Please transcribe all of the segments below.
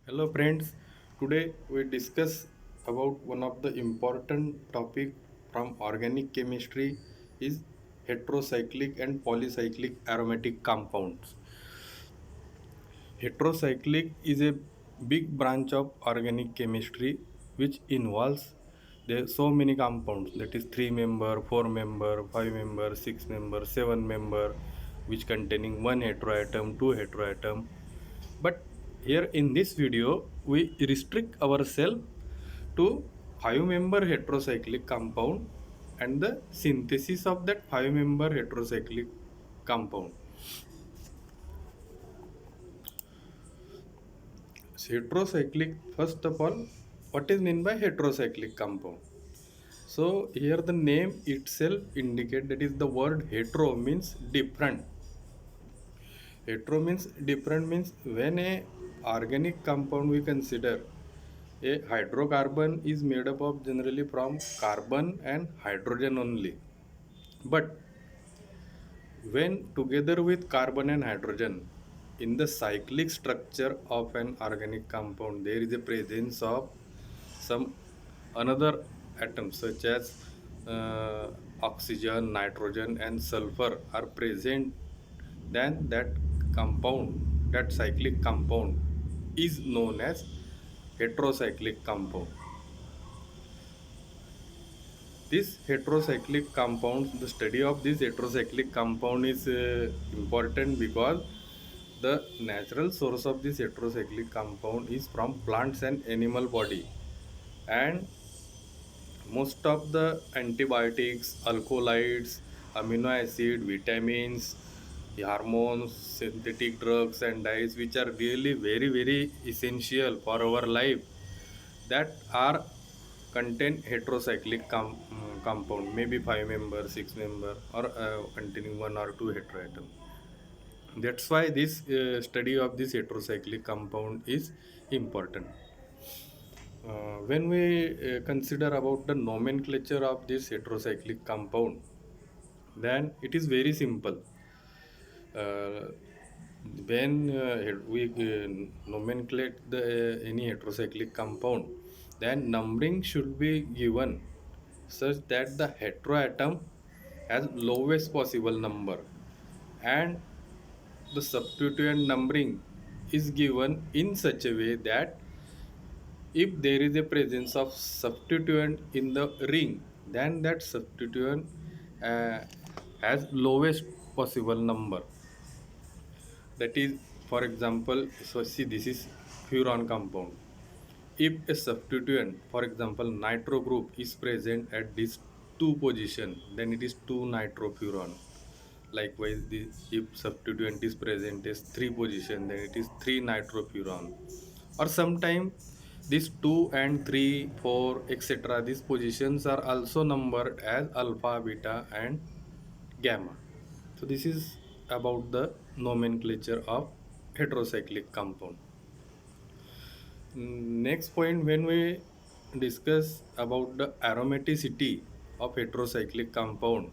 Hello friends, today we discuss about one of the important topic from organic chemistry is heterocyclic and polycyclic aromatic compounds. Heterocyclic is a big branch of organic chemistry which involves there so many compounds, that is 3 member, 4 member, 5 member, 6 member, 7 member, which containing one heteroatom, two heteroatom. But here in this video we restrict ourselves to 5 member heterocyclic compound and the synthesis of that 5 member heterocyclic compound. Heterocyclic, first of all, what is meant by heterocyclic compound? So here the name itself indicate, that is the word hetero means different. Hetero means different, means when a organic compound we consider, a hydrocarbon is made up of generally from carbon and hydrogen only. But when together with carbon and hydrogen, in the cyclic structure of an organic compound, there is a presence of some another atoms such as oxygen, nitrogen, and sulfur are present, then that compound, that cyclic compound, is known as heterocyclic compound. This heterocyclic compounds, the study of this heterocyclic compound is important because the natural source of this heterocyclic compound is from plants and animal body, and most of the antibiotics, alkaloids, amino acid, vitamins, hormones, synthetic drugs and dyes, which are really very essential for our life, that are contain heterocyclic compound, maybe 5 member, 6 member, or containing one or two heteroatom. That's why this study of this heterocyclic compound is important. When we consider about the nomenclature of this heterocyclic compound, then it is very simple. Uh, when we nomenclate the any heterocyclic compound, then numbering should be given such that the heteroatom has lowest possible number, and the substituent numbering is given in such a way that if there is a presence of substituent in the ring, then that substituent uh, has lowest possible number. That is, for example, so see, this is furan compound. If a substituent, for example nitro group, is present at this 2 position, then it is 2 nitrofuran. Likewise, if substituent is present as 3 position, then it is 3 nitrofuran. Or sometime these 2 and 3, 4, etc., these positions are also numbered as alpha, beta, and gamma. So this is about the nomenclature of heterocyclic compound. Next point, when we discuss about the aromaticity of heterocyclic compound,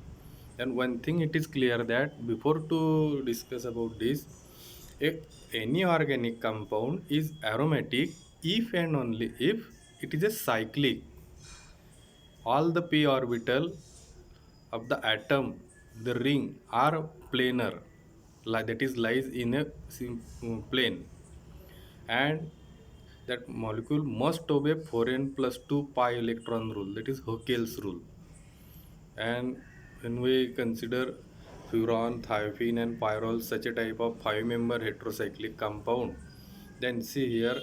then one thing it is clear that before to discuss about this, any organic compound is aromatic if and only if it is a cyclic. All the p orbital of the atom, the ring, are planar, like that is lies in a plane, and that molecule must obey 4n plus 2 pi electron rule, that is Huckel's rule. And when we consider furan, thiophene, and pyrrole, such a type of 5 member heterocyclic compound, then see here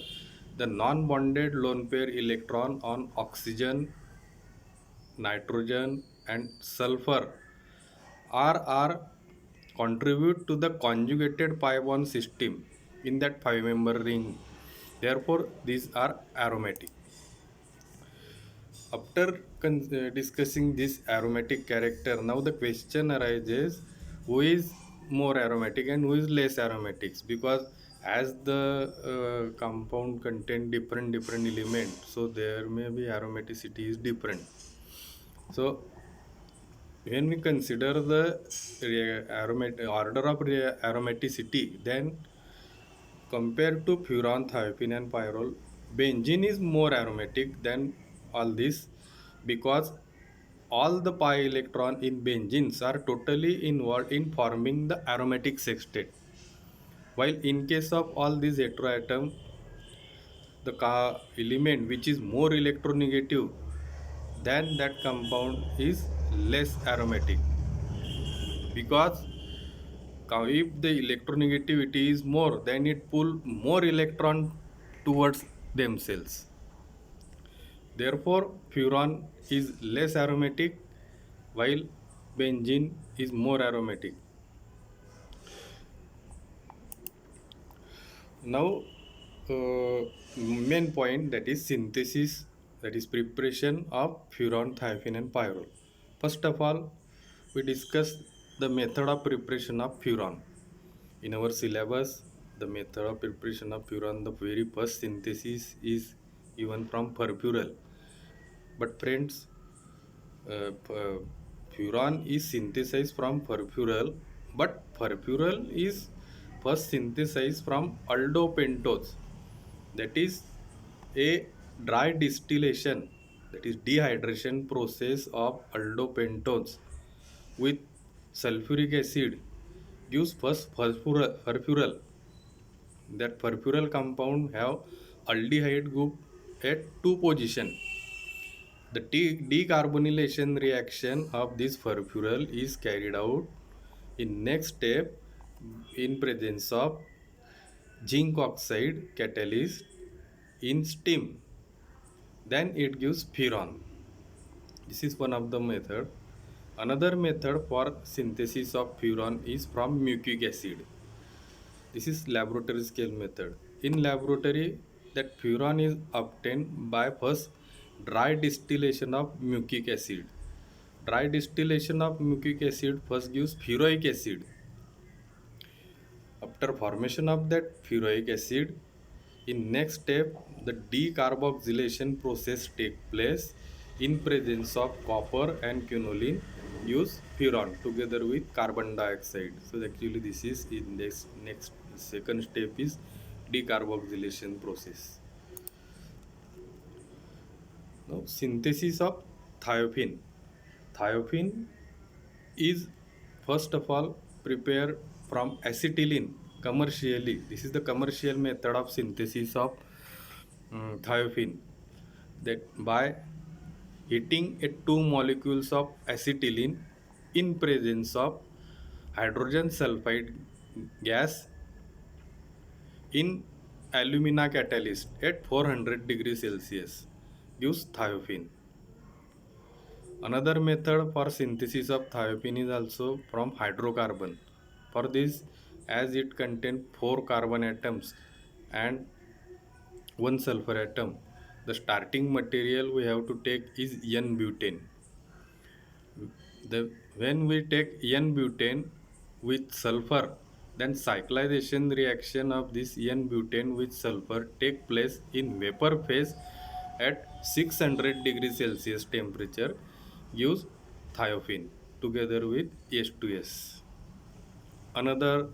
the non bonded lone pair electron on oxygen, nitrogen, and sulfur are contribute to the conjugated pi bond system in that 5 member ring. Therefore, these are aromatic. After discussing this aromatic character, now the question arises, who is more aromatic and who is less aromatic? Because as the compound contain different elements, so there may be aromaticity is different. So when we consider the order of aromaticity, then compared to furan, thiophene and pyrrole, benzene is more aromatic than all this because all the pi electron in benzenes are totally involved in forming the aromatic sextet. While in case of all these heteroatom, the element which is more electronegative than that compound is less aromatic because if the electronegativity is more, then it pull more electron towards themselves. Therefore furan is less aromatic while benzene is more aromatic. Now, main point, that is synthesis, that is preparation of furan, thiophene and pyrrole. First of all, we discuss the method of preparation of furan. In our syllabus, the method of preparation of furan, the very first synthesis is given from furfural. But friends, furan is synthesized from furfural, but furfural is first synthesized from aldopentose, that is a dry distillation, that is dehydration process of aldopentose with sulfuric acid gives first furfural. That furfural compound have aldehyde group at two position. The decarbonylation reaction of this furfural is carried out in next step in presence of zinc oxide catalyst in steam. Then it gives furan. This is one of the method. Another method for synthesis of furan is from mucic acid. This is laboratory scale method. In laboratory, that furan is obtained by first dry distillation of mucic acid. Dry distillation of mucic acid first gives furoic acid. After formation of that furoic acid, in next step, the decarboxylation process take place in presence of copper and quinoline use furan together with carbon dioxide. So actually this is in this next second step is decarboxylation process. Now synthesis of thiophene. Thiophene is first of all prepared from acetylene commercially. This is the commercial method of synthesis of thiophene, that by heating two molecules of acetylene in presence of hydrogen sulfide gas in alumina catalyst at 400 degrees Celsius gives thiophene. Another method for synthesis of thiophene is also from hydrocarbon. For this, as it contains 4 carbon atoms and 1 sulfur atom, the starting material we have to take is N-butane. When we take N-butane with sulfur, then cyclization reaction of this N-butane with sulfur take place in vapor phase at 600 degrees Celsius temperature gives thiophene together with H2S. Another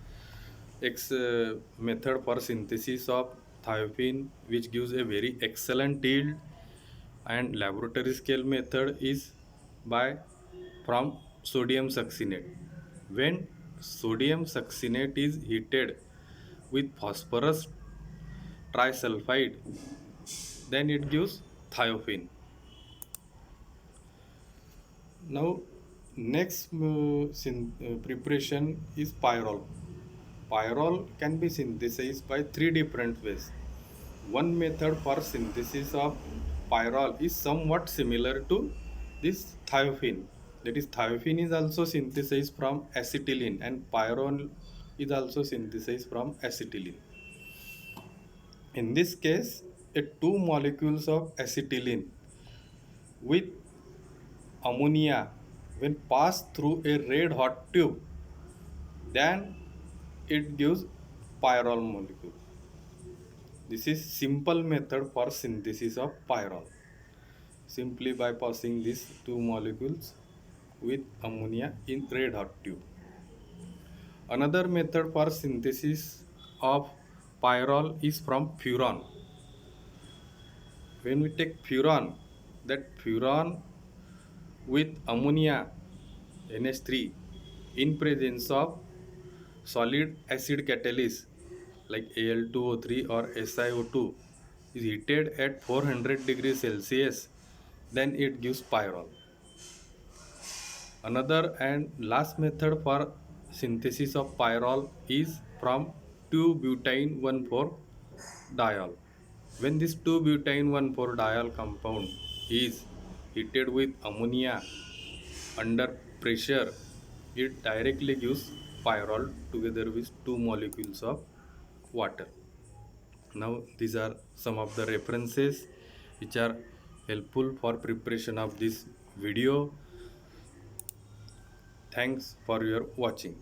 method for synthesis of thiophene which gives a very excellent yield and laboratory scale method is by from sodium succinate. When sodium succinate is heated with phosphorus trisulfide, then it gives thiophene. Now next preparation is pyrrole. Pyrrole can be synthesized by three different ways. One method for synthesis of pyrrole is somewhat similar to this thiophene. That is, thiophene is also synthesized from acetylene and pyrrole is also synthesized from acetylene. In this case, two molecules of acetylene with ammonia when passed through a red hot tube, then it gives pyrrole molecule. This is simple method for synthesis of pyrrole, simply by passing these two molecules with ammonia in red hot tube. Another method for synthesis of pyrrole is from furan. When we take furan, that furan with ammonia NH3 in presence of solid acid catalyst like Al2O3 or SiO2 is heated at 400 degrees Celsius, then it gives pyrrole. Another and last method for synthesis of pyrrole is from 2-butyne 1,4 diol. When this 2-butyne 1,4 diol compound is heated with ammonia under pressure, it directly gives pyrrole together with two molecules of water. Now these are some of the references which are helpful for preparation of this video. Thanks for your watching.